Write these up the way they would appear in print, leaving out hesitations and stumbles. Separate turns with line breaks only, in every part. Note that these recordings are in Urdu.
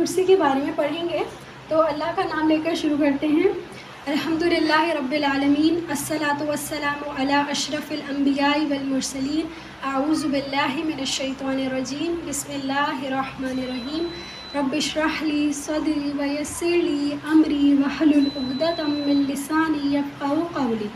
کرسی کے بارے میں پڑھیں گے. تو اللہ کا نام لے کر شروع کرتے ہیں. الحمدللہ رب العالمین، الصلاۃ والسلام علی اشرف الانبیاء والمرسلین. اعوذ باللہ من الشیطان الرجیم، بسم اللہ الرحمن الرحیم. رب اشرح لی صدری ویسر لی امری واحلل عقدۃ من لسانی یفقہوا قولی.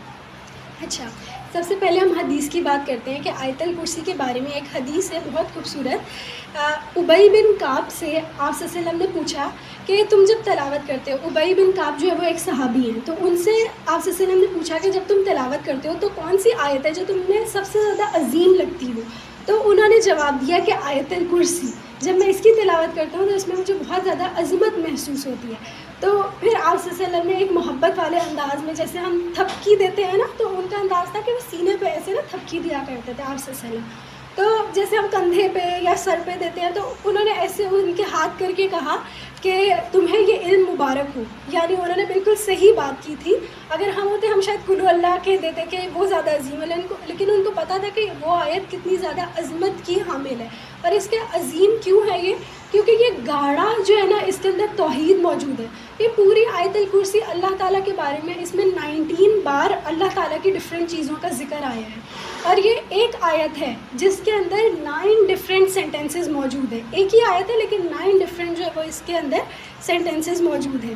اچھا، سب سے پہلے ہم حدیث کی بات کرتے ہیں کہ آیت الکرسی کے بارے میں ایک حدیث ہے بہت خوبصورت. ابی بن کعب سے آپ صلی اللہ علیہ وسلم نے پوچھا کہ تم جب تلاوت کرتے ہو، ابی بن کعب جو ہے وہ ایک صحابی ہیں، تو ان سے آپ صلی اللہ علیہ وسلم نے پوچھا کہ جب تم تلاوت کرتے ہو تو کون سی آیت ہے جو تمہیں سب سے زیادہ عظیم لگتی ہو؟ تو انہوں نے جواب دیا کہ آیت الکرسی. جب میں اس کی تلاوت کرتا ہوں تو اس میں مجھے بہت زیادہ عظمت محسوس ہوتی ہے. تو پھر آپ صلی اللہ علیہ وسلم نے ایک محبت والے انداز میں، جیسے ہم تھپکی دیتے ہیں نا، تو ان کا انداز تھا کہ وہ سینے پہ ایسے نا تھپکی دیا کرتے تھے آپ صلی اللہ علیہ وسلم. تو جیسے ہم کندھے پہ یا سر پہ دیتے ہیں، تو انہوں نے ایسے ان کے ہاتھ کر کے کہا کہ تمہیں یہ علم مبارک ہو. یعنی انہوں نے بالکل صحیح بات کی تھی. اگر ہم ہوتے ہم شاید کلو اللہ کہہ دیتے کہ وہ زیادہ عظیم ہے، لیکن ان کو پتہ تھا کہ وہ آیت کتنی زیادہ عظمت کی حامل ہے. اور اس کے عظیم کیوں ہے یہ؟ کیونکہ یہ گاڑا جو ہے نا، اس کے اندر توحید موجود ہے. یہ پوری آیت الکرسی اللہ تعالیٰ کے بارے میں، اس میں 19 بار اللہ تعالیٰ کی ڈفرینٹ چیزوں کا ذکر آیا ہے. اور یہ ایک آیت ہے جس کے اندر 9 ڈفرینٹ سینٹینسز موجود ہیں. ایک ہی آیت ہے لیکن 9 ڈفرینٹ جو ہے وہ اس کے اندر سینٹینسز موجود ہیں.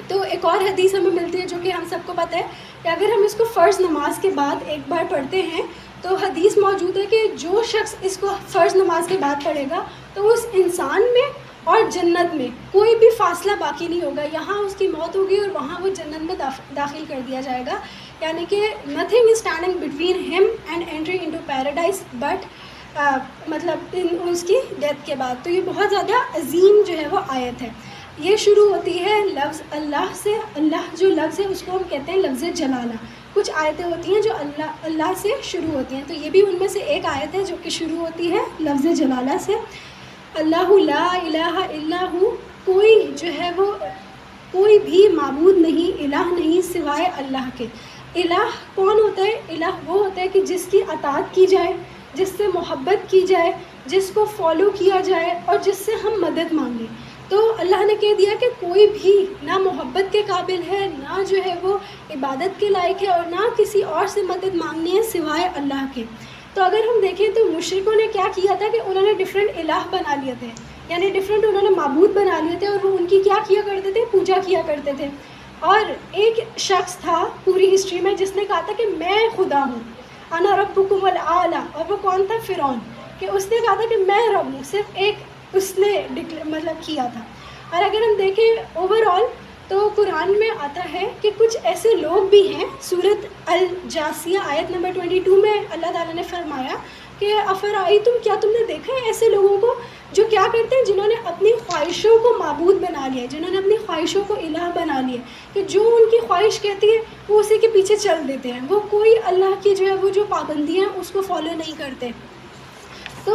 تو ایک اور حدیث ہمیں ملتی ہے جو کہ ہم سب کو پتہ ہے کہ اگر ہم اس کو فرض نماز کے بعد ایک بار پڑھتے ہیں تو حدیث موجود ہے کہ جو شخص اس کو فرض نماز کے بعد پڑھے گا تو اس انسان میں اور جنت میں کوئی بھی فاصلہ باقی نہیں ہوگا. یہاں اس کی موت ہوگی اور وہاں وہ جنت میں داخل کر دیا جائے گا. یعنی کہ نتھنگ از اسٹینڈنگ بٹوین ہم and entering into paradise but مطلب اس کی ڈیتھ کے بعد. تو یہ بہت زیادہ عظیم جو ہے وہ آیت ہے. یہ شروع ہوتی ہے لفظ اللہ سے. اللہ جو لفظ ہے اس کو ہم کہتے ہیں لفظ جلالہ. کچھ آیتیں ہوتی ہیں جو اللہ سے شروع ہوتی ہیں، تو یہ بھی ان میں سے ایک آیت ہے جو کہ شروع ہوتی ہے لفظ جلالہ سے. اللہ لا الہ الا ہو، کوئی جو ہے وہ کوئی بھی معبود نہیں، الہ نہیں سوائے اللہ کے. الہ کون ہوتا ہے؟ الہ وہ ہوتا ہے کہ جس کی اطاعت کی جائے، جس سے محبت کی جائے، جس کو فالو کیا جائے اور جس سے ہم مدد مانگیں. تو اللہ نے کہہ دیا کہ کوئی بھی نہ محبت کے قابل ہے، نہ جو ہے وہ عبادت کے لائق ہے، اور نہ کسی اور سے مدد مانگنی ہے سوائے اللہ کے. تو اگر ہم دیکھیں تو مشرکوں نے کیا کیا تھا کہ انہوں نے ڈفرینٹ الہ بنا لیے تھے، یعنی ڈفرینٹ انہوں نے معبود بنا لیے تھے، اور وہ ان کی کیا کیا کرتے تھے؟ پوجا کیا کرتے تھے. اور ایک شخص تھا پوری ہسٹری میں جس نے کہا تھا کہ میں خدا ہوں، انا ربکم الاعلی. اور وہ کون تھا؟ فرعون. کہ اس نے کہا تھا کہ میں رب ہوں، صرف ایک اس نے مطلب کیا تھا. اور اگر ہم دیکھیں اوور آل تو قرآن میں آتا ہے کہ کچھ ایسے لوگ بھی ہیں. سورۃ الجاثیہ آیت نمبر 22 میں اللہ تعالیٰ نے فرمایا کہ افرائیتم، کیا تم نے دیکھا ہے ایسے لوگوں کو جو کیا کرتے ہیں، جنہوں نے اپنی خواہشوں کو معبود بنا لیا ہے، جنہوں نے اپنی خواہشوں کو الہ بنا لیا ہے، کہ جو ان کی خواہش کہتی ہے وہ اسی کے پیچھے چل دیتے ہیں. وہ کوئی اللہ کی جو ہے وہ جو پابندیاں ہیں اس کو فالو نہیں کرتے. تو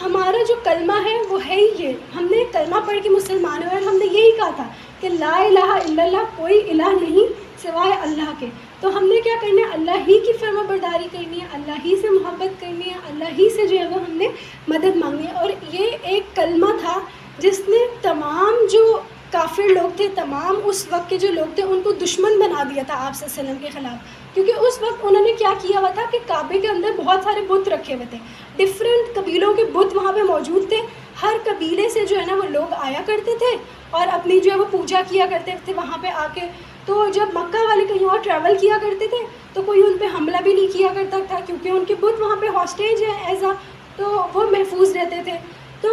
ہمارا جو کلمہ ہے وہ ہے ہی یہ. ہم نے کلمہ پڑھ کے مسلمان ہوئے اور ہم نے یہی کہا تھا کہ لا الہ الا اللہ، کوئی الہ نہیں سوائے اللہ کے. تو ہم نے کیا کرنا ہے؟ اللہ ہی کی فرما برداری کرنی ہے، اللہ ہی سے محبت کرنی ہے، اللہ ہی سے جو ہے وہ ہم نے مدد مانگنی ہے. اور یہ ایک کلمہ تھا جس نے تمام جو کافر لوگ تھے، تمام اس وقت کے جو لوگ تھے، ان کو دشمن بنا دیا تھا آپ صلی اللہ علیہ وسلم کے خلاف. کیونکہ اس وقت انہوں نے کیا کیا ہوا تھا کہ کعبے کے اندر بہت سارے بت رکھے ہوئے تھے، ڈفرینٹ قبیلوں کے بت وہاں پہ موجود تھے. ہر قبیلے سے جو ہے نا وہ لوگ آیا کرتے تھے اور اپنی جو ہے وہ پوجا کیا کرتے تھے وہاں پہ آ کے. تو جب مکہ والے کہیں اور ٹریول کیا کرتے تھے تو کوئی ان پہ حملہ بھی نہیں کیا کرتا تھا، کیونکہ ان کے بت وہاں پہ ہاسٹیج ہیں ایزا، تو وہ محفوظ رہتے تھے. تو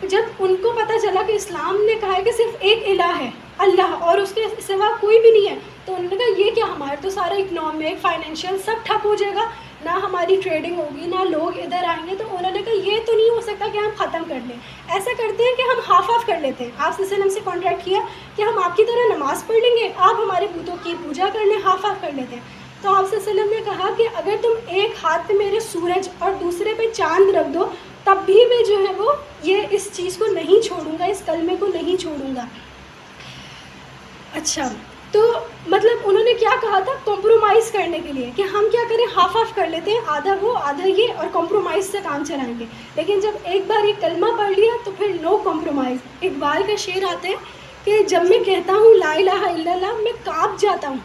جب ان کو پتہ چلا کہ اسلام نے کہا ہے کہ صرف ایک الہ ہے اللہ اور اس کے سوا کوئی بھی نہیں ہے، تو انہوں نے کہا یہ کیا، ہمارا تو سارا اکنامک فائنینشیل سب ٹھپ ہو جائے گا، نہ ہماری ٹریڈنگ ہوگی، نہ لوگ ادھر آئیں گے. تو انہوں نے کہا یہ تو نہیں ہو سکتا کہ ہم ختم کر لیں. ایسا کرتے ہیں کہ ہم ہاف آف کر لیتے ہیں. آپ صلی اللہ علیہ وسلم سے کانٹریکٹ کیا کہ ہم آپ کی طرح نماز پڑھ لیں گے، آپ ہمارے بتوں کی پوجا کر لیں، ہاف آف کر لیتے ہیں. تو آپ صلی اللہ علیہ وسلم نے کہا کہ اگر تم ایک ہاتھ پہ میرے سورج اور دوسرے پہ چاند رکھ دو تب بھی میں جو ہے وہ یہ اس چیز کو نہیں چھوڑوں گا، اس کلمے کو نہیں چھوڑوں گا. اچھا، تو مطلب انہوں نے کیا کہا تھا کمپرومائز کرنے کے لیے کہ ہم کیا کریں ہاف آف کر لیتے ہیں, آدھا وہ آدھا یہ, اور کمپرومائز سے کام چلائیں گے. لیکن جب ایک بار یہ کلمہ پڑھ لیا تو پھر نو کمپرومائز. اقبال کا شعر آتا ہے کہ جب میں کہتا ہوں لا الہ الا اللہ میں کانپ جاتا ہوں,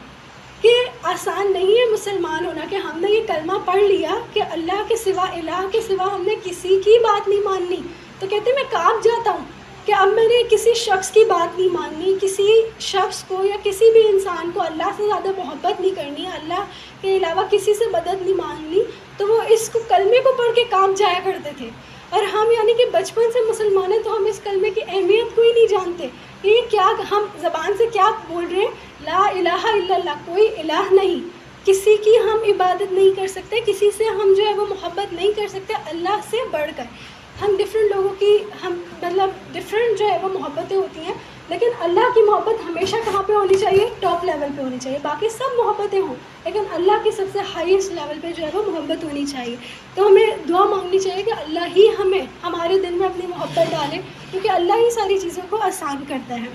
کہ آسان نہیں ہے مسلمان ہونا, کہ ہم نے یہ کلمہ پڑھ لیا کہ اللہ کے سوا, الہ کے سوا ہم نے کسی کی بات نہیں ماننی, تو کہتے ہیں میں کانپ جاتا ہوں کہ اب میں نے کسی شخص کی بات نہیں ماننی, کسی شخص کو یا کسی بھی انسان کو اللہ سے زیادہ محبت نہیں کرنی, اللہ کے علاوہ کسی سے مدد نہیں مانگنی. تو وہ اس کو کلمے کو پڑھ کے کانپ جایا کرتے تھے. اور ہم یعنی کہ بچپن سے مسلمان ہیں تو ہم اس کلمے کی اہمیت کو ہی نہیں جانتے کہ یہ کیا, ہم زبان سے کیا بول رہے ہیں, لا الہ الا اللہ, کوئی الہ نہیں, کسی کی ہم عبادت نہیں کر سکتے, کسی سے ہم جو ہے وہ محبت نہیں کر سکتے اللہ سے بڑھ کر. ہم ڈفرینٹ لوگوں کی ہم مطلب ڈفرینٹ جو ہے وہ محبتیں ہوتی ہیں, لیکن اللہ کی محبت ہمیشہ کہاں پہ ہونی چاہیے, ٹاپ لیول پہ ہونی چاہیے. باقی سب محبتیں ہوں لیکن اللہ کی سب سے ہائیسٹ لیول پہ جو ہے وہ محبت ہونی چاہیے. تو ہمیں دعا مانگنی چاہیے کہ اللہ ہی ہمیں ہمارے دل میں اپنی محبت ڈالے, کیونکہ اللہ ہی ساری چیزوں کو آسان کرتا ہے.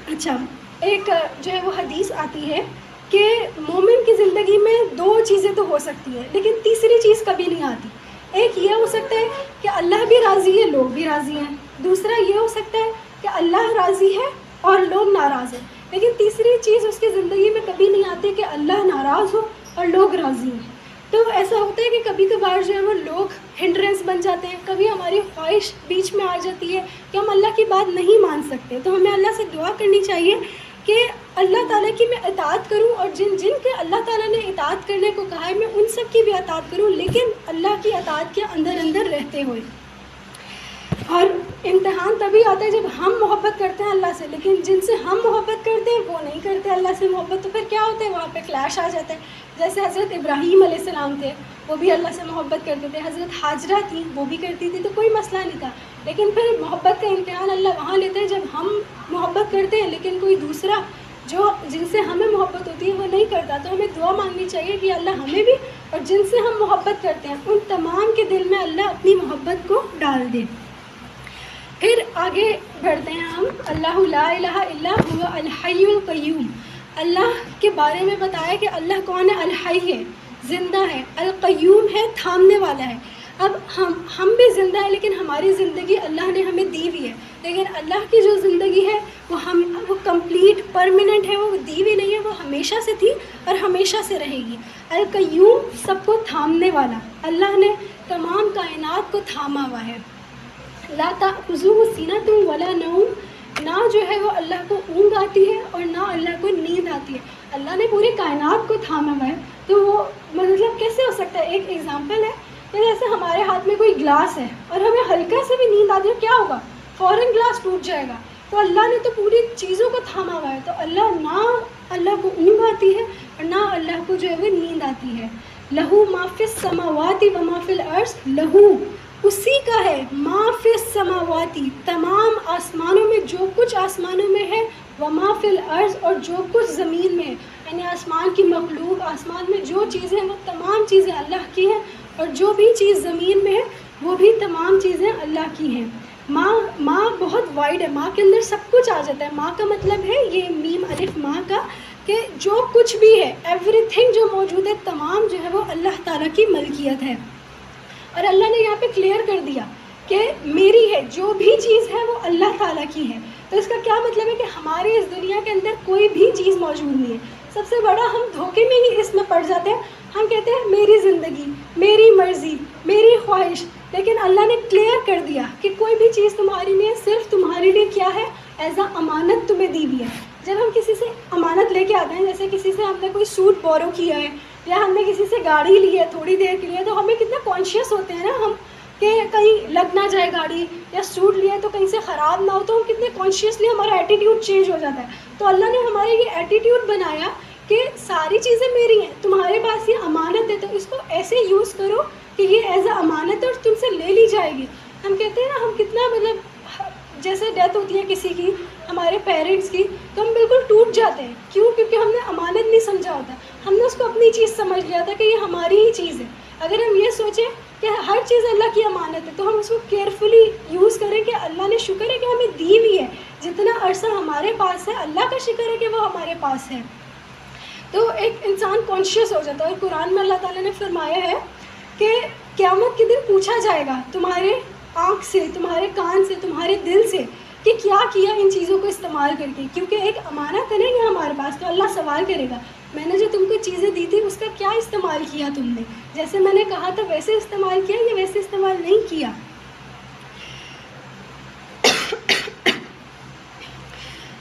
اچھا, ایک جو ہے وہ حدیث آتی ہے کہ مومن کی زندگی میں دو چیزیں تو ہو سکتی ہیں لیکن تیسری چیز کبھی نہیں آتی. ایک یہ ہو سکتا ہے کہ اللہ بھی راضی ہے, لوگ بھی راضی ہیں. دوسرا یہ ہو سکتا ہے کہ اللہ راضی ہے اور لوگ ناراض ہیں. لیکن تیسری چیز اس کی زندگی میں کبھی نہیں آتی کہ اللہ ناراض ہو اور لوگ راضی ہیں. تو ایسا ہوتا ہے کہ کبھی کبھار جو ہے وہ لوگ ہنڈرنس بن جاتے ہیں, کبھی ہماری خواہش بیچ میں آ جاتی ہے کہ ہم اللہ کی بات نہیں مان سکتے. تو ہمیں اللہ سے دعا کرنی چاہیے کہ اللہ تعالیٰ کی میں اطاعت کروں, اور جن کے اللہ تعالیٰ نے اطاعت کرنے کو کہا ہے میں ان سب کی بھی اطاعت کروں, لیکن اللہ کی اطاعت کے اندر اندر رہتے ہوئے. اور امتحان تبھی آتا ہے جب ہم محبت کرتے ہیں اللہ سے, لیکن جن سے ہم محبت کرتے ہیں وہ نہیں کرتے اللہ سے محبت, تو پھر کیا ہوتا ہے, وہاں پہ کلیش آ جاتا ہے. جیسے حضرت ابراہیم علیہ السلام تھے, وہ بھی اللہ سے محبت کرتے تھے. حضرت حاجرہ تھیں, وہ بھی کرتی تھی, تو کوئی مسئلہ نہیں تھا. لیکن پھر محبت کا امتحان اللہ وہاں لیتے ہیں جب ہم محبت کرتے ہیں لیکن کوئی دوسرا جو جن سے ہمیں محبت ہوتی ہے وہ نہیں کرتا. تو ہمیں دعا مانگنی چاہیے کہ اللہ ہمیں بھی اور جن سے ہم محبت کرتے ہیں ان تمام کے دل میں اللہ اپنی محبت کو ڈال دے. پھر آگے بڑھتے ہیں ہم. اللہ لا الہ الا هو الحی القیوم, اللہ کے بارے میں بتایا کہ اللہ کون ہے, الحی ہے, زندہ ہے, القیوم ہے, تھامنے والا ہے. اب ہم بھی زندہ ہیں لیکن ہماری زندگی اللہ نے ہمیں دی ہوئی ہے, لیکن اللہ کی جو زندگی ہے وہ کمپلیٹ پرماننٹ ہے, وہ دی ہوئی نہیں ہے, وہ ہمیشہ سے تھی اور ہمیشہ سے رہے گی. القیوم سب کو تھامنے والا, اللہ نے تمام کائنات کو تھاما ہوا ہے. لا تأخذہ سینۃ ولا نوم, نہ جو ہے وہ اللہ کو اونگ آتی ہے اور نہ اللہ کو نیند آتی ہے. اللہ نے پوری کائنات کو تھاما ہوا ہے. تو وہ مطلب کیسے ہو سکتا ہے, ایک ایگزامپل ہے کہ جیسے ہمارے ہاتھ میں کوئی گلاس ہے اور ہمیں ہلکا سے بھی نیند آتی ہے, کیا ہوگا, فوراً گلاس ٹوٹ جائے گا. تو اللہ نے تو پوری چیزوں کو تھاما ہوا ہے. تو اللہ کو اونگ آتی ہے اور نہ اللہ کو جو ہے وہ نیند آتی ہے. لہو ما فی السماوات و ما فی الارض, لہو اسی کا ہے, ما فی السماواتی تمام آسمانوں میں جو کچھ آسمانوں میں ہے, و ما فی الارض اور جو کچھ زمین میں ہے, یعنی آسمان کی مخلوق, آسمان میں جو چیزیں ہیں وہ تمام چیزیں اللہ کی ہیں, اور جو بھی چیز زمین میں ہے وہ بھی تمام چیزیں اللہ کی ہیں. ماں بہت وائڈ ہے, ماں کے اندر سب کچھ آ جاتا ہے. ماں کا مطلب ہے یہ میم الف ماں کا, کہ جو کچھ بھی ہے, ایوری تھنگ جو موجود ہے تمام جو ہے وہ اللہ تعالیٰ کی ملکیت ہے. اور اللہ نے یہاں پہ کلیئر کر دیا کہ میری ہے, جو بھی چیز ہے وہ اللہ تعالیٰ کی ہے. تو اس کا کیا مطلب ہے کہ ہماری اس دنیا کے اندر کوئی بھی چیز موجود نہیں ہے. سب سے بڑا ہم دھوکے میں ہی اس میں پڑ جاتے ہیں, ہم کہتے ہیں میری زندگی, میری مرضی, میری خواہش, لیکن اللہ نے کلیئر کر دیا کہ کوئی بھی چیز تمہاری نہیں ہے, صرف تمہارے لیے کیا ہے, ایز اے امانت تمہیں دی ہوئی ہے. جب ہم کسی سے امانت لے کے آتے ہیں, جیسے کسی سے ہم نے کوئی سوٹ بورو کیا ہے یا ہم نے کسی سے گاڑی لی ہے تھوڑی دیر کے لیے, تو ہمیں کتنا کانشیس ہوتے ہیں نا ہم کہ کہیں لگ نہ جائے گاڑی, یا سوٹ لیا تو کہیں سے خراب نہ ہو, تو ہم کتنے کانشیسلی ہمارا ایٹیٹیوڈ چینج ہو جاتا ہے. تو اللہ نے ہمارا یہ ایٹیٹیوڈ بنایا کہ ساری چیزیں میری ہیں, تمہارے پاس یہ امانت ہے, تو اس کو ایسے یوز کرو کہ یہ ایز اے امانت ہے اور تم سے لے لی جائے گی. ہم کہتے ہیں نا, ہم کتنا مطلب جیسے ڈیتھ ہوتی ہے کسی کی, ہمارے پیرنٹس کی, تو ہم بالکل ٹوٹ جاتے ہیں. کیوں؟ کیونکہ ہم نے امانت نہیں سمجھا ہوتا, ہم نے اس کو اپنی چیز سمجھ لیا تھا کہ یہ ہماری ہی چیز ہے. اگر ہم یہ سوچیں کہ ہر چیز اللہ کی امانت ہے, تو ہم اس کو کیئرفلی یوز کریں کہ اللہ نے شکر ہے کہ ہمیں دی ہوئی ہے, جتنا عرصہ ہمارے پاس ہے، اللہ کا شکر ہے کہ وہ ہمارے پاس ہے. تو ایک انسان کانشیس ہو جاتا ہے. اور قرآن میں اللہ تعالیٰ نے فرمایا ہے کہ قیامت کے دن پوچھا جائے گا تمہارے آنکھ سے، تمہارے کان سے، تمہارے دل سے کہ کیا کیا ان چیزوں کو استعمال کر کے، کیونکہ ایک امانت ہے نا یہ ہمارے پاس. تو اللہ سوال کرے گا میں نے جو تم کو چیزیں دی تھی اس کا کیا استعمال کیا تم نے، جیسے میں نے کہا تھا ویسے استعمال کیا یا ویسے استعمال نہیں کیا.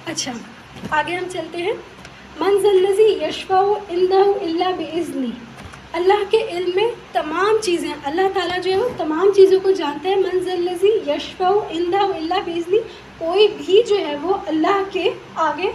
اچھا آگے ہم چلتے ہیں. من ذا الذی یشفع عندہ الا باذنہ. اللہ کے علم میں تمام چیزیں، اللہ تعالیٰ جو ہے وہ تمام چیزوں کو جانتا ہے. من ذا الذی یشفع عندہ الا باذنہ. کوئی بھی جو ہے وہ اللہ کے آگے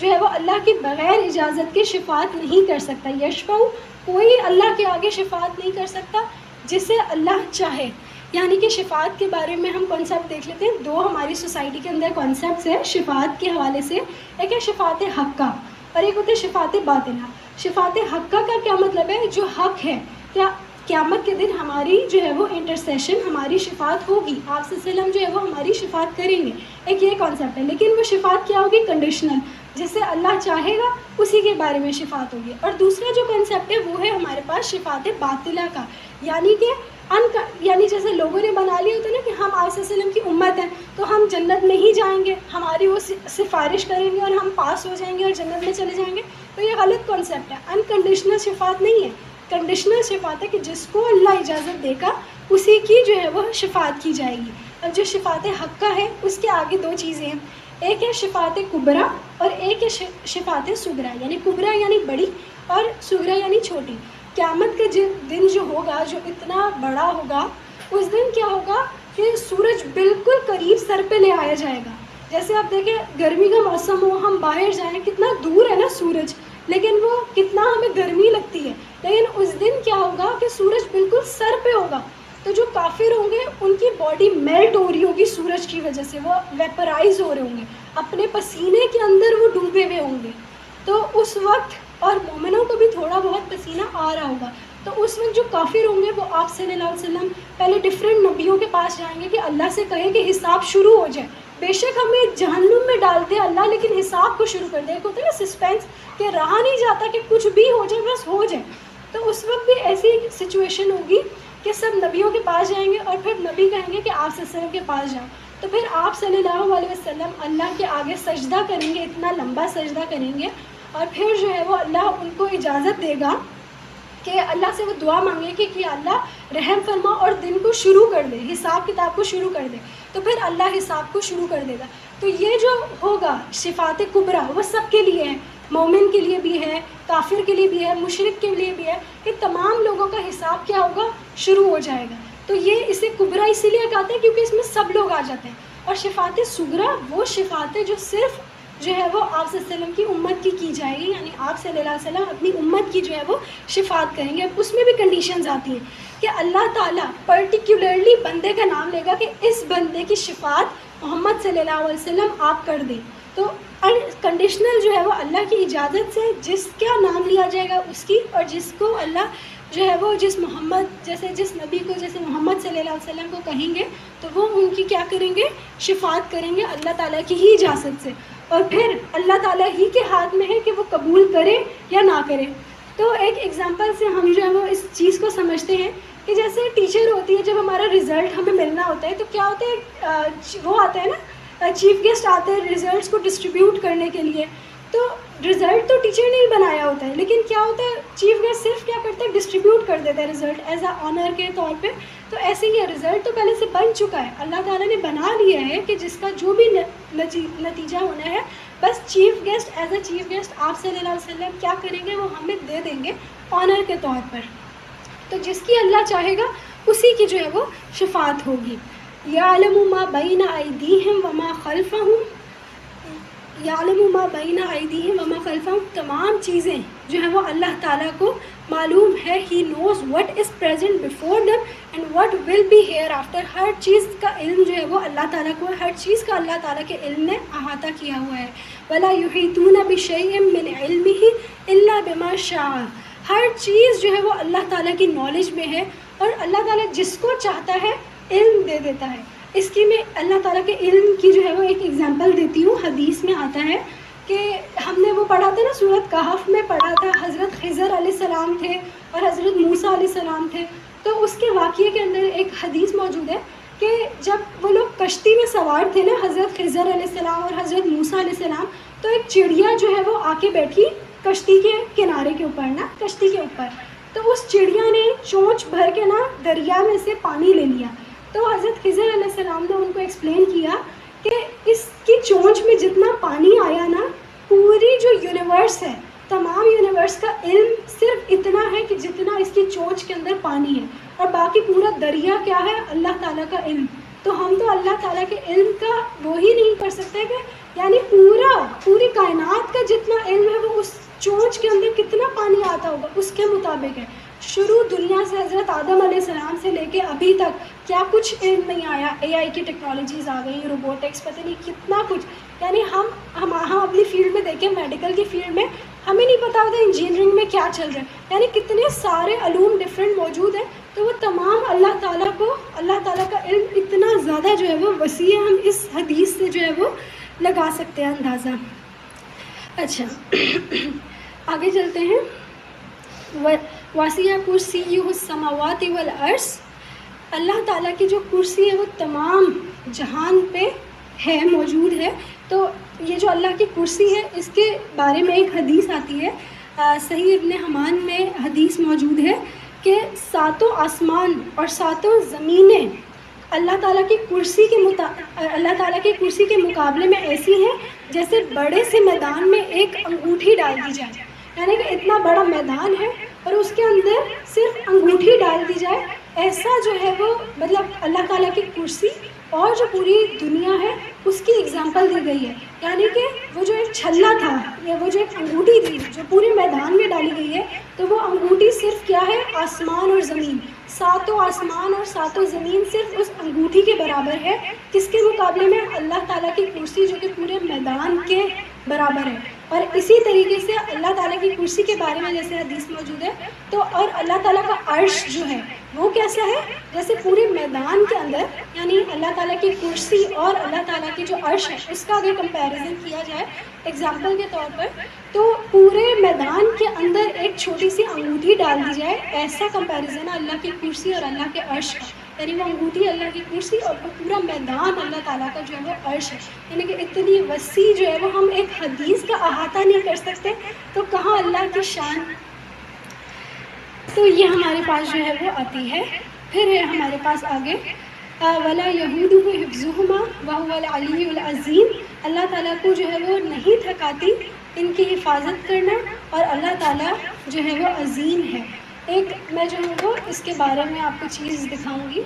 جو ہے وہ اللہ کے بغیر اجازت کے شفاعت نہیں کر سکتا. یشفع، کوئی اللہ کے آگے شفاعت نہیں کر سکتا جسے اللہ چاہے. یعنی کہ شفاعت کے بارے میں ہم کانسیپٹ دیکھ لیتے ہیں. دو ہماری سوسائٹی کے اندر کانسیپٹس ہیں شفاعت کے حوالے سے. ایک ہے شفاعت حقہ اور ایک ہوتا ہے شفاعت باطنہ. شفاعت حقہ کا کیا مطلب ہے؟ جو حق ہے، کیا قیامت کے دن ہماری جو ہے وہ انٹرسیشن، ہماری شفاعت ہوگی، آپ صلی اللہ علیہ وسلم جو ہے وہ ہماری شفاعت کریں گے. ایک یہ کانسیپٹ ہے. لیکن وہ شفاعت کیا ہوگی؟ کنڈیشنل، جس سے اللہ چاہے گا اسی کے بارے میں شفاعت ہوگی. اور دوسرا جو کانسیپٹ ہے وہ ہے ہمارے پاس شفاعت باطلہ کا. یعنی کہ یعنی جیسے لوگوں نے بنا لیا ہوتا ہے نا کہ ہم آپ صلی اللہ علیہ وسلم کی امت ہیں تو ہم جنت میں ہی جائیں گے، ہماری وہ سفارش کریں گے اور ہم پاس ہو جائیں گے اور جنت میں چلے جائیں گے. تو یہ غلط کانسیپٹ ہے. انکنڈیشنل شفاعت نہیں ہے. کنڈیشنل شفاعت ہے کہ جس کو اللہ اجازت دے گا اسی کی جو ہے وہ شفاعت کی جائے گی. اور جو شفاعت حقہ ہے اس کے آگے دو چیزیں ہیں. ایک ہے شفاعت کبریٰ اور ایک ہے شفاعت صغریٰ. یعنی کبریٰ یعنی بڑی اور صغریٰ یعنی چھوٹی. قیامت کا دن جو ہوگا، جو اتنا بڑا ہوگا، اس دن کیا ہوگا کہ سورج بالکل قریب سر پہ لے آیا جائے گا. جیسے آپ دیکھیں گرمی کا موسم ہو، ہم باہر جائیں، کتنا دور ہے نا سورج، لیکن وہ کتنا ہمیں گرمی لگتی ہے. لیکن اس دن کیا ہوگا کہ سورج بالکل سر پہ ہوگا. تو جو کافر ہوں گے ان کی باڈی میلٹ ہو رہی ہوگی سورج کی وجہ سے، وہ ویپرائز ہو رہے ہوں گے، اپنے پسینے کے اندر وہ ڈوبے ہوئے ہوں گے. تو اس وقت، اور مومنوں کو بھی تھوڑا بہت پسینہ آ رہا ہوگا، تو اس وقت جو کافر ہوں گے وہ آپ صلی اللہ علیہ وسلم پہلے ڈفرینٹ نبیوں کے پاس جائیں گے کہ اللہ سے کہیں کہ حساب شروع ہو جائے. بے شک ہمیں جہنم میں ڈال دے اللہ، لیکن حساب کو شروع کر دے. ایک ہوتا ہے نا سسپینس کہ رہا نہیں جاتا کہ کچھ بھی ہو جائے، بس ہو جائے. تو اس وقت بھی ایسی سچویشن ہوگی کہ سب نبیوں کے پاس جائیں گے اور پھر نبی کہیں گے کہ آپ صلی اللہ علیہ وسلم کے پاس جاؤ. تو پھر آپ صلی اللہ علیہ وسلم اللہ کے آگے سجدہ کریں گے، اتنا لمبا سجدہ کریں گے، اور پھر جو ہے وہ اللہ ان کو اجازت دے گا کہ اللہ سے وہ دعا مانگے کہ اللہ رحم فرما اور دن کو شروع کر دے، حساب کتاب کو شروع کر دے. تو پھر اللہ حساب کو شروع کر دے گا. تو یہ جو ہوگا شفاعت کبریٰ وہ سب کے لیے ہے، مومن کے لیے بھی ہے، کافر کے لیے بھی ہے، مشرک کے لیے بھی ہے، کہ تمام لوگوں کا حساب کیا ہوگا؟ شروع ہو جائے گا. تو یہ اسے کبریٰ اسی لیے کہتے ہیں کیونکہ اس میں سب لوگ آ جاتے ہیں. اور شفاعت صغریٰ وہ شفاعت ہے جو صرف جو ہے وہ آپ صلی اللہ علیہ وسلم کی امت کی جائے گی. یعنی آپ صلی اللہ علیہ وسلم اپنی امت کی جو ہے وہ شفاعت کریں گے. اب اس میں بھی کنڈیشنز آتی ہیں کہ اللہ تعالیٰ پرٹیکولرلی بندے کا نام لے گا کہ اس بندے کی شفاعت محمد صلی اللہ علیہ وسلم آپ کر دیں. تو کنڈیشنل جو ہے وہ اللہ کی اجازت سے جس کا نام لیا جائے گا اس کی، اور جس کو اللہ جو ہے وہ جس نبی کو جیسے محمد صلی اللہ علیہ وسلم کو کہیں گے تو وہ ان کی کیا کریں گے؟ شفاعت کریں گے اللہ تعالیٰ کی ہی اجازت سے. اور پھر اللہ تعالیٰ ہی کے ہاتھ میں ہے کہ وہ قبول کرے یا نہ کرے. تو ایک ایگزامپل سے ہم جو ہے وہ اس چیز کو سمجھتے ہیں کہ جیسے ٹیچر ہوتی ہے، جب ہمارا رزلٹ ہمیں ملنا ہوتا ہے تو کیا ہوتا ہے، وہ آتا ہے نا چیف گیسٹ آتے ہیں رزلٹس کو ڈسٹریبیوٹ کرنے کے لیے. تو رزلٹ تو ٹیچر نے ہی بنایا ہوتا ہے، لیکن کیا ہوتا ہے چیف گیسٹ صرف کیا کرتا ہے؟ ڈسٹریبیوٹ کر دیتا ہے رزلٹ ایز اے آنر کے طور پہ. تو ایسے ہی رزلٹ تو پہلے سے بن چکا ہے، اللہ تعالیٰ نے بنا لیا ہے کہ جس کا جو بھی نتیجہ ہونا ہے بس chief guest as a chief guest آپ صلی اللہ علیہ وسلم کیا کریں گے؟ وہ ہمیں دے دیں گے آنر کے طور پر. تو جس کی اللہ چاہے گا اسی کی جو ہے وہ شفاعت ہوگی. یعلم ما بین ایدیہم وما خلفہم، یعلم ما بین ایدیہم وما خلفہم، تمام چیزیں جو ہیں وہ اللہ تعالیٰ کو معلوم ہے. He knows what is present before them and what will be hereafter. ہر چیز کا علم جو ہے وہ اللہ تعالیٰ کو ہے، ہر چیز کا اللہ تعالیٰ کے علم نے احاطہ کیا ہوا ہے. ولا یحیطون بشیء من علمہ الا بما شاء. ہر چیز جو ہے وہ اللہ تعالیٰ کی نالج میں ہے، اور اللہ تعالیٰ جس کو چاہتا ہے علم دے دیتا ہے. اس کی میں اللہ تعالیٰ کے علم کی جو ہے وہ ایک ایگزامپل دیتی ہوں. حدیث میں آتا ہے کہ ہم نے وہ پڑھا تھا نا، سورۃ کہف میں پڑھا تھا، حضرت خضر علیہ السلام تھے اور حضرت موسیٰ علیہ السلام تھے. تو اس کے واقعے کے اندر ایک حدیث موجود ہے کہ جب وہ لوگ کشتی میں سوار تھے نا، حضرت خضر علیہ السلام اور حضرت موسیٰ علیہ السلام، تو ایک چڑیا جو ہے وہ آ کے بیٹھی کشتی کے کنارے کے اوپر نا، کشتی کے اوپر. تو اس چڑیا نے چونچ بھر کے نا دریا میں سے پانی لے لیا. تو حضرت خضر علیہ السلام نے ان کو ایکسپلین کیا کہ اس کی چونچ میں جتنا پانی آیا نا، پوری جو یونیورس ہے، تمام یونیورس کا علم صرف اتنا ہے کہ جتنا اس کی چونچ کے اندر پانی ہے، اور باقی پورا دریا کیا ہے؟ اللہ تعالیٰ کا علم. تو ہم تو اللہ تعالیٰ کے علم کا وہی نہیں کر سکتے کہ یعنی پوری کائنات کا جتنا علم ہے وہ اس چونچ کے اندر کتنا پانی آتا ہوگا اس کے مطابق ہے. شروع دنیا سے حضرت آدم علیہ السلام سے لے کے ابھی تک کیا کچھ علم نہیں آیا. اے آئی کی ٹیکنالوجیز آ گئی، روبوٹکس، پتہ نہیں کتنا کچھ. یعنی ہم اپنی فیلڈ میں دیکھیں، میڈیکل کی فیلڈ میں ہمیں نہیں پتا ہوتا انجینئرنگ میں کیا چل رہا ہے. یعنی کتنے سارے علوم ڈفرینٹ موجود ہیں. تو وہ تمام اللہ تعالیٰ کا علم اتنا زیادہ جو ہے وہ وسیع ہے، ہم اس حدیث سے جو ہے وہ لگا سکتے ہیں اندازہ. اچھا آگے چلتے ہیں. وَسِعَ كُرْسِيُّهُ السَّمَاوَاتِ وَالْأَرْضِ، اللہ تعالیٰ کی جو کرسی ہے وہ تمام جہان پہ ہے، موجود ہے. تو یہ جو اللہ کی کرسی ہے اس کے بارے میں ایک حدیث آتی ہے، صحیح ابن حمان میں حدیث موجود ہے کہ 7 آسمان اور 7 زمینیں اللہ تعالیٰ کی کرسی کے مقابلے میں ایسی ہیں جیسے بڑے سے میدان میں ایک انگوٹھی ڈال دی جائے. یعنی کہ اتنا بڑا میدان ہے اور اس کے اندر صرف انگوٹھی ڈال دی جائے، ایسا جو ہے وہ مطلب اللہ تعالیٰ کی کرسی اور جو پوری دنیا ہے اس کی اگزامپل دی گئی ہے. یعنی کہ وہ جو ایک چھلا تھا یا وہ جو ایک انگوٹھی تھی جو پورے میدان میں ڈالی گئی ہے، تو وہ انگوٹھی صرف کیا ہے؟ آسمان اور زمین. 7 آسمان اور 7 زمین صرف اس انگوٹھی کے برابر ہے. کس کے مقابلے میں؟ اللہ تعالیٰ کی کرسی جو کہ پورے میدان کے برابر ہے. اور اسی طریقے سے اللہ تعالیٰ کی کرسی کے بارے میں جیسے حدیث موجود ہے، تو اور اللہ تعالیٰ کا عرش جو ہے وہ کیسا ہے؟ جیسے پورے میدان کے اندر، یعنی اللہ تعالیٰ کی کرسی اور اللہ تعالیٰ کی جو عرش ہے اس کا اگر کمپیریزن کیا جائے ایگزامپل کے طور پر، تو پورے میدان کے اندر ایک چھوٹی سی انگوٹھی ڈال دی جائے، ایسا کمپیریزن ہے اللہ کی کرسی اور اللہ کے عرش کا. یعنی وہ انگوٹھی اللہ کی کرسی اور پورا میدان اللہ تعالیٰ کا جو ہے وہ عرش ہے. یعنی کہ اتنی وسیع جو ہے وہ ہم ایک حدیث کا احاطہ نہیں کر سکتے، تو کہاں اللہ کی شان. تو یہ ہمارے پاس جو ہے وہ آتی ہے. پھر ہے ہمارے پاس آگے وَلَا يَهُودُهُ حِفْظُهُمَا وَهُوَ الْعَلِيُّ الْعَظِيمُ، اللہ تعالیٰ کو جو ہے وہ نہیں تھکاتی ان کی حفاظت کرنا، اور اللہ تعالیٰ جو ہے وہ عظیم ہے. ایک میں جو ہے وہ اس کے بارے میں آپ کو چیز دکھاؤں گی.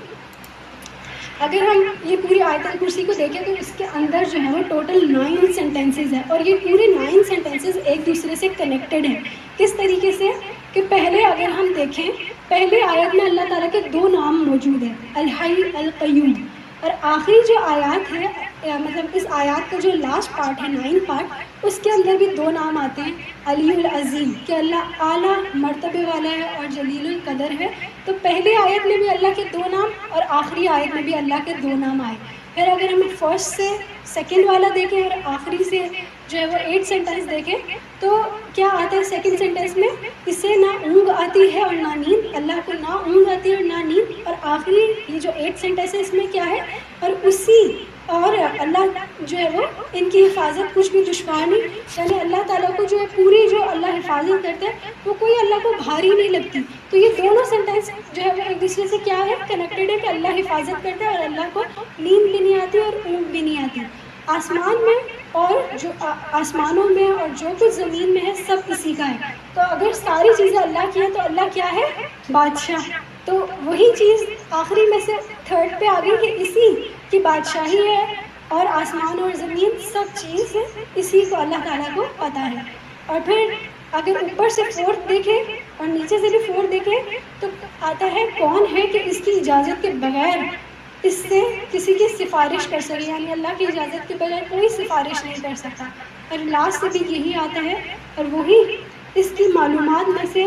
اگر ہم یہ پوری آیت الکرسی کو دیکھیں تو اس کے اندر جو ہے وہ ٹوٹل 9 سینٹینسز ہیں، اور یہ پورے 9 سینٹینسز ایک دوسرے سے کنیکٹڈ ہیں. کس طریقے سے کہ پہلے اگر ہم دیکھیں، پہلے آیت میں اللہ تعالیٰ کے 2 نام موجود ہیں، الحی، القیوم. اور آخری جو آیات ہے، مطلب اس آیات کا جو لاسٹ پارٹ ہے 9 پارٹ، اس کے اندر بھی 2 نام آتے ہیں، علی العظیم، کہ اللہ اعلیٰ مرتبے والا ہے اور جلیل القدر ہے. تو پہلی آیت میں بھی اللہ کے 2 نام اور آخری آیت میں بھی اللہ کے 2 نام آئے. پھر اگر ہم فرسٹ سے سیکنڈ والا دیکھیں اور آخری سے جو ہے وہ 8 سینٹینس دیکھیں تو کیا آتا ہے سیکنڈ سینٹینس میں؟ اسے نہ اونگ آتی ہے اور نہ نیند، اللہ کو نہ اونگ آتی ہے اور نہ نیند. اور آخری یہ جو 8 سینٹینس ہے اس میں کیا ہے؟ اور اللہ جو ہے وہ ان کی حفاظت کچھ بھی دشوار نہیں. یعنی اللہ تعالیٰ کو جو ہے پوری جو اللہ حفاظت کرتا ہے وہ کوئی اللہ کو بھاری نہیں لگتی. تو یہ دونوں سینٹینس جو ہے وہ ایک دوسرے سے کیا ہے؟ کنیکٹڈ ہے کہ اللہ حفاظت کرتا ہے اور اللہ کو نیند بھی نہیں آتی اور اونگ بھی نہیں آتی. آسمان میں اور جو آسمانوں میں اور جو کچھ زمین میں ہے سب اسی کا ہے. تو اگر ساری چیزیں اللہ کی ہیں تو اللہ کیا ہے؟ بادشاہ. تو وہی چیز آخری میں سے 3rd پہ آ گئی کہ اسی کی بادشاہی ہے اور آسمان اور زمین سب چیز ہے اسی کو اللہ تعالیٰ کو پتہ ہے. اور پھر اگر اوپر سے 4th دیکھیں اور نیچے سے بھی 4th دیکھیں تو آتا ہے کون ہے کہ اس کی اجازت کے بغیر اس سے کسی کی سفارش کر سکے. یعنی اللہ کی اجازت کے بغیر کوئی سفارش نہیں کر سکتا. اور لاسٹ سے بھی یہی آتا ہے اور وہی اس کی معلومات میں سے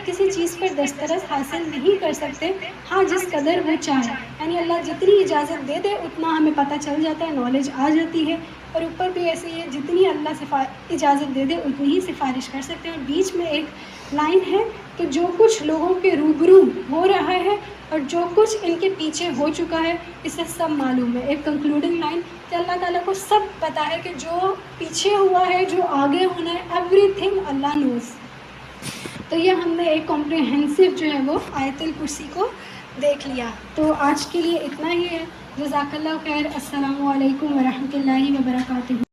کسی چیز پر دسترس حاصل نہیں کر سکتے، ہاں جس قدر وہ چاہے. یعنی اللہ جتنی اجازت دے دے اتنا ہمیں پتہ چل جاتا ہے، نالج آ جاتی ہے. اور اوپر بھی ایسے ہی ہے، جتنی اللہ اجازت دے دے اتنی ہی سفارش کر سکتے ہیں. اور بیچ میں ایک لائن ہے کہ جو کچھ لوگوں کے روبرو ہو رہا ہے اور جو کچھ ان کے پیچھے ہو چکا ہے اسے سب معلوم ہے. ایک کنکلوڈنگ لائن کہ اللہ تعالیٰ کو سب پتہ ہے کہ جو پیچھے ہوا ہے، جو آگے ہونا ہے، ایوری تھنگ اللہ نوز. تو یہ ہم نے ایک کمپریہنسو جو ہے وہ آیت الکرسی کو دیکھ لیا. تو آج کے لیے اتنا ہی ہے. جزاک اللہ خیر. السلام علیکم ورحمۃ اللہ وبرکاتہ.